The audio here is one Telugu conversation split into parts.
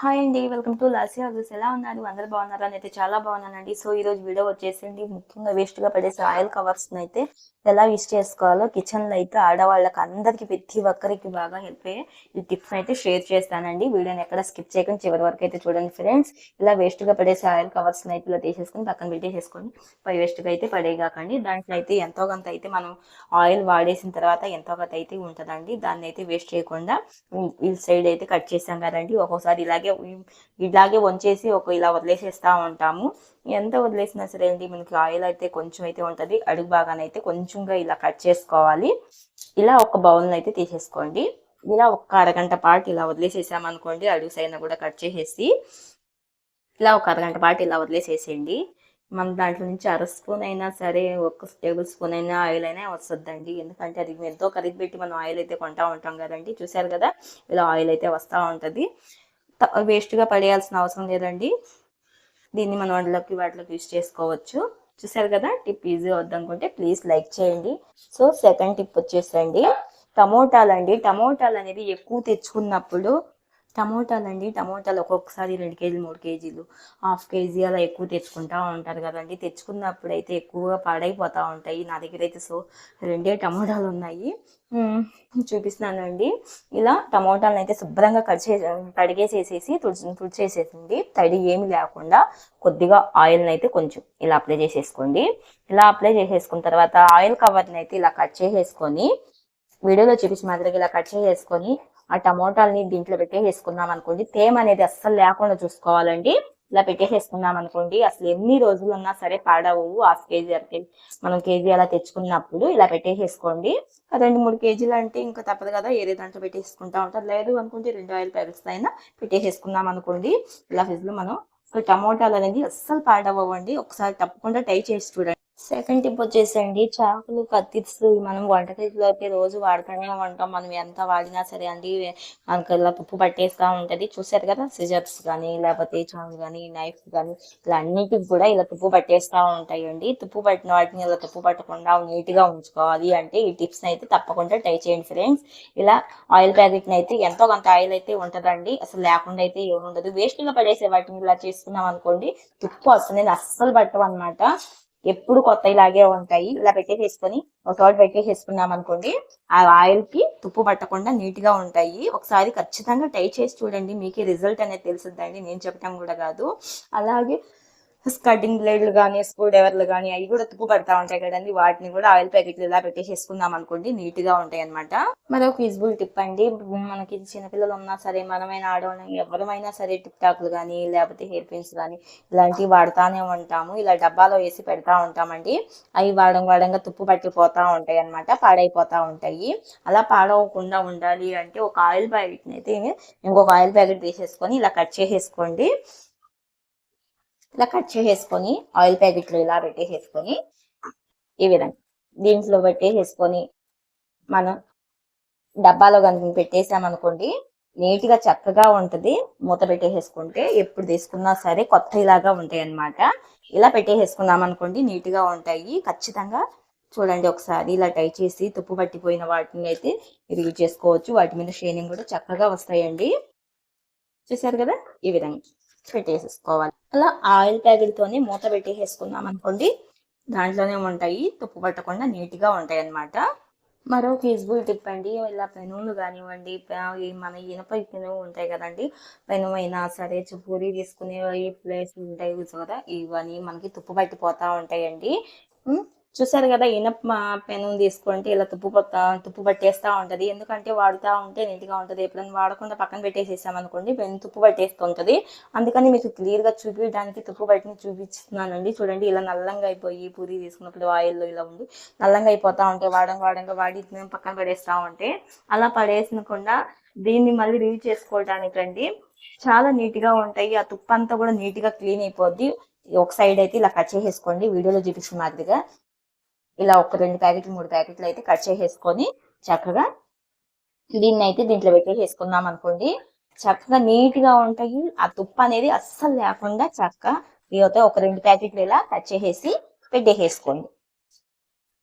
హాయ్ అండి. Welcome to Lasya hobbies. ఎలా ఉన్నారు? అందరూ బాగున్నారా? నేనైతే చాలా బాగున్నానండి. సో ఈరోజు వీడియో వచ్చేసింది ముఖ్యంగా వేస్ట్‌గా పడేసే ఆయిల్ కవర్స్‌నైతే ఎలా యూజ్ చేసుకోవాలో కిచెన్‌లో అయితే ఆడవాళ్ళకి అందరికీ ప్రతి ఒక్కరికి బాగా హెల్ప్ అయ్యే ఈ టిప్స్ అయితే షేర్ చేస్తానండి. వీడియోని ఎక్కడ స్కిప్ చేయకుండా చివరి వరకు అయితే చూడండి ఫ్రెండ్స్. ఇలా వేస్ట్‌గా పడేసే ఆయిల్ కవర్స్‌ని అయితే ఇలా తీసేసుకొని పక్కన పెట్టేసేసుకొని వేస్ట్‌గా అయితే పడేయగాకండి. దాంట్లో అయితే ఎంతో కొంత అయితే మనం ఆయిల్ వాడేసిన తర్వాత ఎంతో కొంత అయితే ఉంటుందండి. దాన్ని అయితే వేస్ట్ చేయకుండా ఈ సైడ్ అయితే కట్ చేసాం కదండి. ఒక్కోసారి ఇలాగే వంచేసి ఇలా వదిలేసేస్తూ ఉంటాము. ఎంత వదిలేసినా సరే అండి మనకి ఆయిల్ అయితే కొంచెం అయితే ఉంటుంది. అడుగు భాగానైతే కొంచెంగా ఇలా కట్ చేసుకోవాలి. ఇలా ఒక బౌల్ని అయితే తీసేసుకోండి. ఇలా ఒక అరగంట పాటు ఇలా వదిలేసేసామనుకోండి, అడుగు సైడ్ కూడా కట్ చేసేసి ఇలా ఒక అరగంట పాటు ఇలా వదిలేసేసేయండి. మన దాంట్లో నుంచి అర స్పూన్ అయినా సరే, ఒక టేబుల్ స్పూన్ అయినా ఆయిల్ అయినా వస్తుందండి. ఎందుకంటే అది ఎంతో ఖరీదు పెట్టి మనం ఆయిల్ అయితే కొంటా ఉంటాం కదండి. చూసారు కదా, ఇలా ఆయిల్ అయితే వస్తూ ఉంటుంది. వేస్ట్గా పడేయాల్సిన అవసరం లేదండి. దీన్ని మనం వాటిలోకి యూజ్ చేసుకోవచ్చు. చూసారు కదా, టిప్ ఈజీ వద్దనుకుంటే ప్లీజ్ లైక్ చేయండి. సో సెకండ్ టిప్ వచ్చేసండి టమోటాలు అనేది ఎక్కువ తెచ్చుకున్నప్పుడు టమోటాలు ఒక్కొక్కసారి 2 కేజీలు 3 కేజీలు హాఫ్ కేజీ అలా ఎక్కువ తెచ్చుకుంటా ఉంటారు కదండి. తెచ్చుకున్నప్పుడు అయితే ఎక్కువగా పాడైపోతూ ఉంటాయి. నా దగ్గర అయితే 2 టమోటాలు ఉన్నాయి, చూపిస్తున్నానండి. ఇలా టమోటాలను అయితే శుభ్రంగా కడిగేసేసేసి తుడిచేసేసింది. తడి ఏమి లేకుండా కొద్దిగా ఆయిల్ని అయితే కొంచెం ఇలా అప్లై చేసేసుకోండి. ఇలా అప్లై చేసేసుకున్న తర్వాత ఆయిల్ కవర్ని అయితే ఇలా కట్ చేసేసుకొని, వీడియోలో చూపించిన మాదిరిగా ఇలా కట్ చేసేసుకొని ఆ టమోటాలని దీంట్లో పెట్టేసేసుకున్నాం అనుకోండి. తేమ అనేది అస్సలు లేకుండా చూసుకోవాలండి. ఇలా పెట్టేసేసుకున్నాం అనుకోండి, అసలు ఎన్ని రోజులు ఉన్నా సరే పాడవు. హాఫ్ కేజీ అంటే మనం కేజీ అలా తెచ్చుకున్నప్పుడు ఇలా పెట్టేసేసుకోండి. 2-3 కేజీలు అంటే ఇంకా తప్పదు కదా, ఏరే దాంట్లో పెట్టేసుకుంటా ఉంటారు. లేదు అనుకుంటే 2 ఆయిల్ ప్యాకెట్స్ అయినా పెట్టేసేసుకున్నాం అనుకోండి. ఇలా ఫ్రిడ్జ్లో మనం టమోటాలు అనేది అస్సలు పాడవ్వండి. ఒకసారి తప్పకుండా ట్రై చేసి చూడండి. సెకండ్ టిప్ వచ్చేసండి, చాకులు కత్తిస్ మనం వంటగదిలో అయితే రోజు వాడుతూనే ఉంటాం. మనం ఎంత వాడినా సరే అండి మనకు ఇలా తుప్పు పట్టేస్తూ ఉంటుంది. చూసారు కదా, సిజర్స్ కానీ లేకపోతే చాకు కానీ నైఫ్ కానీ ఇలా అన్నిటికి కూడా ఇలా తుప్పు పట్టేస్తూ ఉంటాయండి. తుప్పు పట్టిన వాటిని ఇలా తుప్పు పట్టకుండా నీట్గా ఉంచుకోవాలి అంటే ఈ టిప్స్ని అయితే తప్పకుండా ట్రై చేయండి ఫ్రెండ్స్. ఇలా ఆయిల్ ప్యాకెట్ని అయితే ఎంతో కొంత ఆయిల్ అయితే ఉంటుందండి, అసలు లేకుండా అయితే ఏముండదు. వేస్ట్గా పడేసే వాటిని ఇలా చేసుకున్నాం అనుకోండి, తుప్పు అస్సలు పట్టవు అనమాట. ఎప్పుడు కొత్త ఇలాగే ఉంటాయి. ఇలా పెట్టేసేసుకొని ఒక చోట పెట్టేసేసుకున్నాం అనుకోండి, ఆ ఆయిల్ కి తుప్పు పట్టకుండా నీట్ గా ఉంటాయి. ఒకసారి ఖచ్చితంగా ట్రై చేసి చూడండి, మీకే రిజల్ట్ అనేది తెలుస్తుందండి, నేను చెప్పడం కూడా కాదు. అలాగే కటింగ్ బ్లేడ్లు కానీ స్క్రూ డ్రైవర్లు కానీ అవి కూడా తుప్పు పడతా ఉంటాయి కదండి. వాటిని కూడా ఆయిల్ ప్యాకెట్లు ఇలా పెట్టేసేసుకుందాం అనుకోండి, నీట్ గా ఉంటాయి అనమాట. మరొక యూజ్ఫుల్ టిప్ అండి, మనకి చిన్నపిల్లలు ఉన్నా సరే, మనమైనా ఆడవాళ్ళం ఎవరమైనా సరే టిక్ టాక్లు కానీ లేకపోతే హెయిర్ పిన్స్ కానీ ఇలాంటివి వాడుతూనే ఉంటాము. ఇలా డబ్బాలో వేసి పెడతా ఉంటామండి. అవి వాడంగా తుప్పు పట్టిపోతూ ఉంటాయి అనమాట, పాడైపోతూ ఉంటాయి. అలా పాడవకుండా ఉండాలి అంటే ఒక ఆయిల్ ప్యాకెట్ని అయితే ఇంకొక ఆయిల్ ప్యాకెట్ తీసేసుకొని ఇలా కట్ చేసేసుకోండి. ఇలా కట్ చేసేసుకొని ఆయిల్ ప్యాకెట్లు ఇలా పెట్టేసేసుకొని ఈ విధంగా దీంట్లో పెట్టేసేసుకొని మనం డబ్బాలో కనుక పెట్టేసామనుకోండి, నీట్గా చక్కగా ఉంటుంది. మూత పెట్టేసేసుకుంటే ఎప్పుడు తీసుకున్నా సరే కొత్త ఇలాగా ఉంటాయి అన్నమాట. ఇలా పెట్టేసేసుకున్నాం అనుకోండి, నీట్గా ఉంటాయి. ఖచ్చితంగా చూడండి ఒకసారి ఇలా ట్రై చేసి తుప్పు పట్టిపోయిన వాటిని అయితే యూజ్ చేసుకోవచ్చు. వాటి మీద షైనింగ్ కూడా చక్కగా వస్తాయండి. చూసారు కదా, ఈ విధంగా పెట్టేసేసుకోవాలి. అలా ఆయిల్ ప్యాకెట్తోనే మూత పెట్టేసేసుకున్నాం అనుకోండి, దాంట్లోనే ఉంటాయి, తుప్పు పట్టకుండా నీట్గా ఉంటాయి అన్నమాట. మరో ఫీజిబుల్ టిప్ అండి, ఇలా పెనులు కానివ్వండి, మన ఇనప పెనులు ఉంటాయి కదండి, పెను అయినా సరే పూరి తీసుకునే ఈ ప్లేస్ ఉంటాయి కదా, ఇవన్నీ మనకి తుప్పు పట్టిపోతూ ఉంటాయండి. చూసారు కదా, ఇనప పెను తీసుకుంటే ఇలా తుప్పు పట్టేస్తూ ఉంటుంది. ఎందుకంటే వాడుతూ ఉంటే నీట్గా ఉంటుంది. ఎప్పుడైనా వాడకుండా పక్కన పెట్టేసేసామనుకోండి, పెను తుప్పు పట్టేస్తుంటుంది. అందుకని మీకు క్లియర్గా చూపించడానికి తుప్పు పట్టిని చూపిస్తున్నానండి. చూడండి, ఇలా నల్లంగా అయిపోయి పూరి తీసుకున్నప్పుడు ఆయిల్లో ఇలా ఉండి నల్లంగా అయిపోతూ ఉంటాయి. వాడంగా వాడి పక్కన పడేస్తూ ఉంటే, అలా పడేసకుండా దీన్ని మళ్ళీ రీడ్ చేసుకోవడానికండి చాలా నీట్గా ఉంటాయి. ఆ తుప్పు అంతా కూడా నీట్గా క్లీన్ అయిపోద్ది. ఒక సైడ్ అయితే ఇలా కట్ చేసేసుకోండి, వీడియోలో చూపించిన మాదిరిగా. ఇలా ఒక 2 ప్యాకెట్లు 3 ప్యాకెట్లు అయితే కట్ చేసేసుకొని చక్కగా దీన్ని అయితే దీంట్లో పెట్టేసేసుకున్నాం అనుకోండి, చక్కగా నీట్గా ఉంటాయి. ఆ తుప్పు అనేది అస్సలు లేకుండా చక్కగా ఇవైతే ఒక 2 ప్యాకెట్లు ఇలా కట్ చేసేసి పెట్టేసేసుకోండి.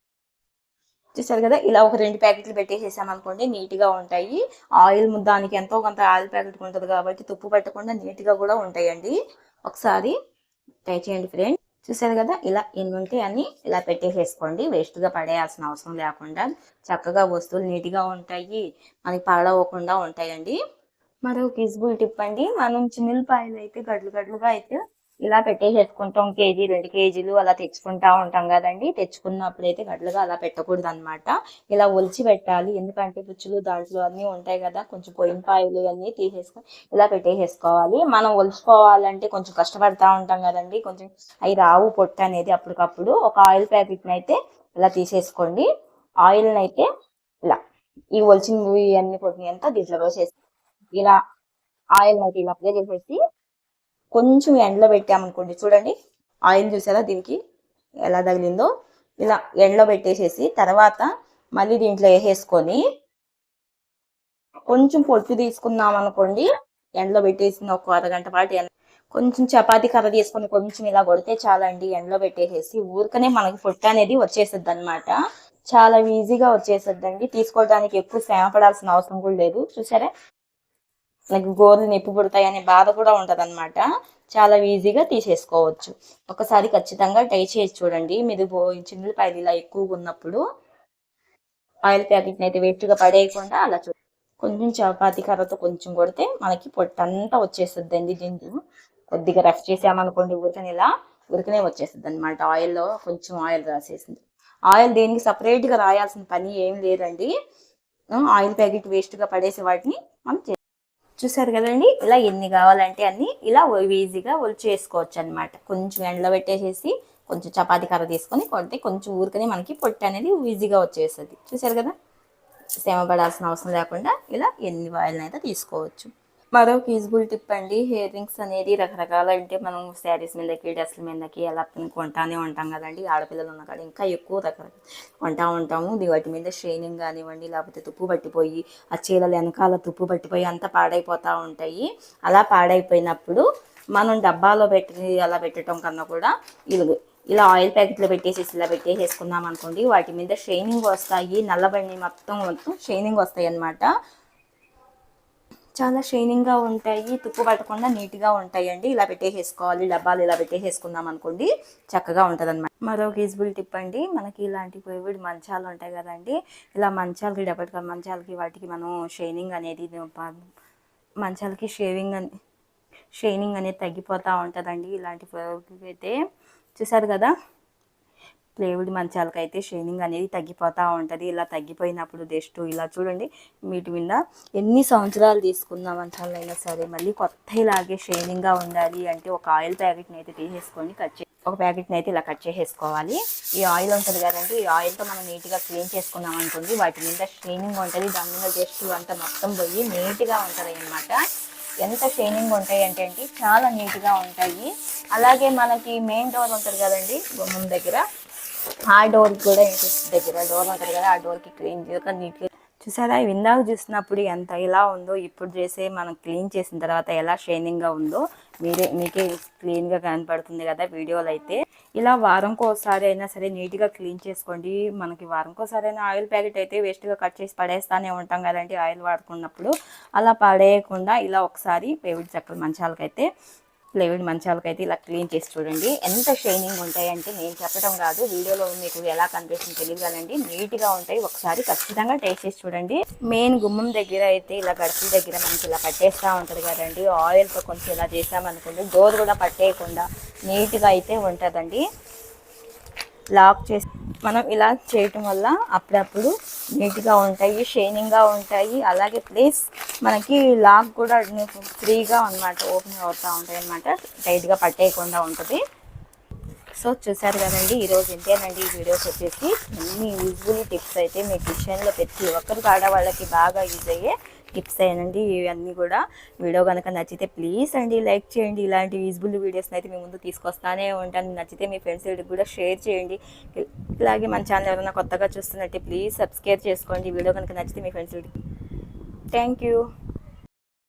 చూసారు కదా, ఇలా ఒక 2 ప్యాకెట్లు పెట్టేసేసామనుకోండి నీట్‌గా ఉంటాయి. ఆయిల్ దానికి ఎంతో కొంత ఆయిల్ ప్యాకెట్ ఉంటది కాబట్టి తుప్పు పట్టకుండా నీట్‌గా కూడా ఉంటాయండి. ఒకసారి ట్రై చేయండి ఫ్రెండ్స్. చూసారు కదా, ఇలా ఎన్నుంటే అన్ని ఇలా పెట్టేసేసుకోండి. వేస్ట్‌గా పడేయాల్సిన అవసరం లేకుండా చక్కగా వస్తువులు నీట్‌గా ఉంటాయి. మనకి పాడవకుండా ఉంటాయండి. మరో ఫీజిబుల్ టిప్ అండి. మనం చిన్నుల్లిపాయలు అయితే గడ్లు గడ్లుగా అయితే ఇలా పెట్టేసేసుకుంటాం. కేజీ, 2 కేజీలు అలా తెచ్చుకుంటా ఉంటాం కదండి. తెచ్చుకున్నప్పుడైతే గడ్లుగా అలా పెట్టకూడదనమాట. ఇలా ఒలిచి పెట్టాలి. ఎందుకంటే పుచ్చులు దాంట్లో అన్నీ ఉంటాయి కదా. కొంచెం పోయిన పాయలు అన్నీ తీసేసుకొని ఇలా పెట్టేసేసుకోవాలి. మనం ఒలుచుకోవాలంటే కొంచెం కష్టపడతా ఉంటాం కదండి. కొంచెం అవి రావు పొట్టు అనేది అప్పటికప్పుడు. ఒక ఆయిల్ ప్యాకెట్ని అయితే ఇలా తీసేసుకోండి. ఆయిల్ని అయితే ఇలా ఈ ఒలిచినవి అన్ని పొట్టిని అంతా దీంట్లో పోసేసి ఇలా ఆయిల్ అయితే ఇలా అప్లై చేసేసి కొంచెం ఎండలో పెట్టామనుకోండి. చూడండి ఆయిల్ చూసారా దీనికి ఎలా తగిలిందో. ఇలా ఎండలో పెట్టేసేసి తర్వాత మళ్ళీ దీంట్లో వేసేసుకొని కొంచెం పొట్టు తీసుకున్నాం అనుకోండి. ఎండలో పెట్టేసిన ఒక అరగంట పాటు కొంచెం చపాతీ కర్ర తీసుకొని కొంచెం ఇలా కొడితే చాలండి. ఎండలో పెట్టేసేసి ఊరికనే మనకి పొట్టు అనేది వచ్చేసిద్ది అనమాట. చాలా ఈజీగా వచ్చేసిద్దండి. తీసుకోవడానికి ఎక్కువ శ్రమ పడాల్సిన అవసరం కూడా లేదు. చూసారా, నాకు గోర్లు నొప్పి పుడతాయనే బాధ కూడా ఉంటదన్నమాట. చాలా ఈజీగా తీసేసుకోవచ్చు. ఒకసారి ఖచ్చితంగా ట్రై చేసి చూడండి. మీరు చిన్నులపాయలు ఇలా ఎక్కువగా ఉన్నప్పుడు ఆయిల్ ప్యాకెట్ని అయితే వేస్ట్‌గా పడేయకుండా అలా కొంచెం చపాతీ కర్రతో కొంచెం కొడితే మనకి పొట్టంతా వచ్చేస్తుందండి. దీంట్లో కొద్దిగా రఫ్ చేసామనుకోండి ఊరికనే ఇలా ఊరికనే వచ్చేస్తుంది అనమాట. ఆయిల్లో కొంచెం ఆయిల్ రాసేసింది. ఆయిల్ దేనికి సపరేట్గా రాయాల్సిన పని ఏం లేదండి. ఆయిల్ ప్యాకెట్ వేస్ట్‌గా పడేసే వాటిని మనం చూసారు కదండి, ఇలా ఎన్ని కావాలంటే అన్ని ఇలా ఈజీగా చేసుకోవచ్చు అనమాట. కొంచెం ఎండలో పెట్టేసేసి కొంచెం చపాతీ కర్ర తీసుకొని కొడితే కొంచెం ఊరికనే మనకి పొట్టు అనేది ఈజీగా వచ్చేస్తుంది. చూసారు కదా, శ్రమ పడాల్సిన అవసరం లేకుండా ఇలా ఎన్ని ఆయిల్ని అయితే తీసుకోవచ్చు. మరో ఫీజిబుల్ టిప్ అండి. హెయిర్ రింగ్స్ అనేది రకరకాల అంటే మనం శారీస్ మీదకి డ్రెస్ల మీదకి అలా కొంటానే ఉంటాం కదండి. ఆడపిల్లలు ఉన్న కాడ ఇంకా ఎక్కువ రకరకాల కొంటా ఉంటాము. వాటి మీద షైనింగ్ కానివ్వండి, లేకపోతే తుప్పు పట్టిపోయి ఆ చీరలు వెనకాల తుప్పు పట్టిపోయి అంతా పాడైపోతూ ఉంటాయి. అలా పాడైపోయినప్పుడు మనం డబ్బాలో పెట్టి అలా పెట్టడం కన్నా కూడా ఇలా ఆయిల్ ప్యాకెట్లో పెట్టేసేసి ఇలా పెట్టేసేసుకున్నాం అనుకోండి, వాటి మీద షైనింగ్ వస్తాయి. నల్లబడి మొత్తం షైనింగ్ వస్తాయి అన్నమాట. చాలా షైనింగ్గా ఉంటాయి. తుప్పు పట్టకుండా నీట్గా ఉంటాయండి. ఇలా పెట్టేసేసుకోవాలి. డబ్బాలు ఇలా పెట్టేసేసుకుందాం అనుకోండి, చక్కగా ఉంటుంది అనమాట. మరో ఫీజిబుల్ టిప్ అండి. మనకి ఇలాంటి కోవిడ్ మంచాలు ఉంటాయి కదండి. ఇలా మంచాలకి డబ్బా మంచాలకి వాటికి మనం షైనింగ్ అనేది మంచాలకి షైనింగ్ అనేది తగ్గిపోతూ ఉంటుందండి. ఇలాంటి అయితే చూసారు కదా, ప్లేవుడ్ మంచాలకైతే షైనింగ్ అనేది తగ్గిపోతూ ఉంటుంది. ఇలా తగ్గిపోయినప్పుడు జస్ట్ ఇలా చూడండి, వీటి మీద ఎన్ని సంవత్సరాలు తీసుకున్న మంచాలైనా సరే మళ్ళీ కొత్త ఇలాగే షైనింగ్గా ఉండాలి అంటే ఒక ఆయిల్ ప్యాకెట్ని అయితే తీసేసుకొని ఒక ప్యాకెట్ని అయితే ఇలా కట్ చేసేసుకోవాలి. ఈ ఆయిల్ ఉంటుంది కదండి, ఈ ఆయిల్తో మనం నీట్గా క్లీన్ చేసుకున్నాం అనుకోండి, వాటి మీద షైనింగ్ ఉంటుంది. దాని మీద జస్ట్ అంతా మొత్తం పోయి నీట్గా ఉంటుంది అన్నమాట. ఎంత షైనింగ్ ఉంటాయి అంటే చాలా నీట్గా ఉంటాయి. అలాగే మనకి మెయిన్ డోర్ ఉంటుంది కదండి గుమ్మం దగ్గర, ఆ డోర్ కూడా దగ్గర డోర్ ఉంటుంది కదా, ఆ డోర్కి క్లీన్ చేయక నీట్గా చూసారా. ఇందాక చూసినప్పుడు ఎంత ఎలా ఉందో ఇప్పుడు చేసే మనం క్లీన్ చేసిన తర్వాత ఎలా షైనింగ్గా ఉందో మీకే క్లీన్గా కనపడుతుంది కదా వీడియోలో అయితే. ఇలా వారంకోసారి అయినా సరే నీట్గా క్లీన్ చేసుకోండి. మనకి వారంకోసారి అయినా ఆయిల్ ప్యాకెట్ అయితే వేస్ట్గా కట్ చేసి పడేస్తానే ఉంటాం కదండి ఆయిల్ వాడుకున్నప్పుడు. అలా పడేయకుండా ఇలా ఒకసారి పేవిడి చక్కల మంచాలకైతే ప్లేవుడ్ మంచాలకైతే ఇలా క్లీన్ చేసి చూడండి. ఎంత షైనింగ్ ఉంటాయి అంటే నేను చెప్పడం కాదు, వీడియోలో మీకు ఎలా కనిపిస్తుంది తెలియదు కదండి. నీట్గా ఉంటాయి. ఒకసారి ఖచ్చితంగా టేస్ట్ చేసి చూడండి. మెయిన్ గుమ్మం దగ్గర అయితే ఇలా గడపల దగ్గర మనకి ఇలా పట్టేస్తూ ఉంటుంది కదండి. ఆయిల్తో కొంచెం ఇలా చేసామనుకోండి, డోర్ కూడా పట్టేయకుండా నీట్గా అయితే ఉంటుందండి. లాక్ చేసి మనం ఇలా చేయటం వల్ల అప్పుడప్పుడు నీట్గా ఉంటాయి, షైనింగ్గా ఉంటాయి. అలాగే ప్లస్ మనకి లాక్ కూడా ఫ్రీగా అనమాట ఓపెన్ అవుతూ ఉంటాయి అనమాట, టైట్గా పట్టేయకుండా ఉంటుంది. సో చూసారు కదండి, ఈరోజు ఇంతేనండి ఈ వీడియోస్ వచ్చేసి. అన్ని యూజ్ఫుల్ టిప్స్ అయితే మీ కిచెన్లో ప్రతి ఒక్కరికి ఆడవాళ్ళకి బాగా యూజ్ అయ్యే టిప్స్ అయ్యానండి ఇవన్నీ కూడా. వీడియో కనుక నచ్చితే ప్లీజ్ అండి లైక్ చేయండి. ఇలాంటి యూజ్ఫుల్ వీడియోస్ని అయితే మీ ముందు తీసుకొస్తానే ఉంటాను. నచ్చితే మీ ఫ్రెండ్స్ కూడా షేర్ చేయండి. ఇలాగే మన ఛానల్ ఎవరైనా కొత్తగా చూస్తున్నట్టే ప్లీజ్ సబ్స్క్రైబ్ చేసుకోండి. వీడియో కనుక నచ్చితే మీ ఫ్రెండ్స్. Thank you.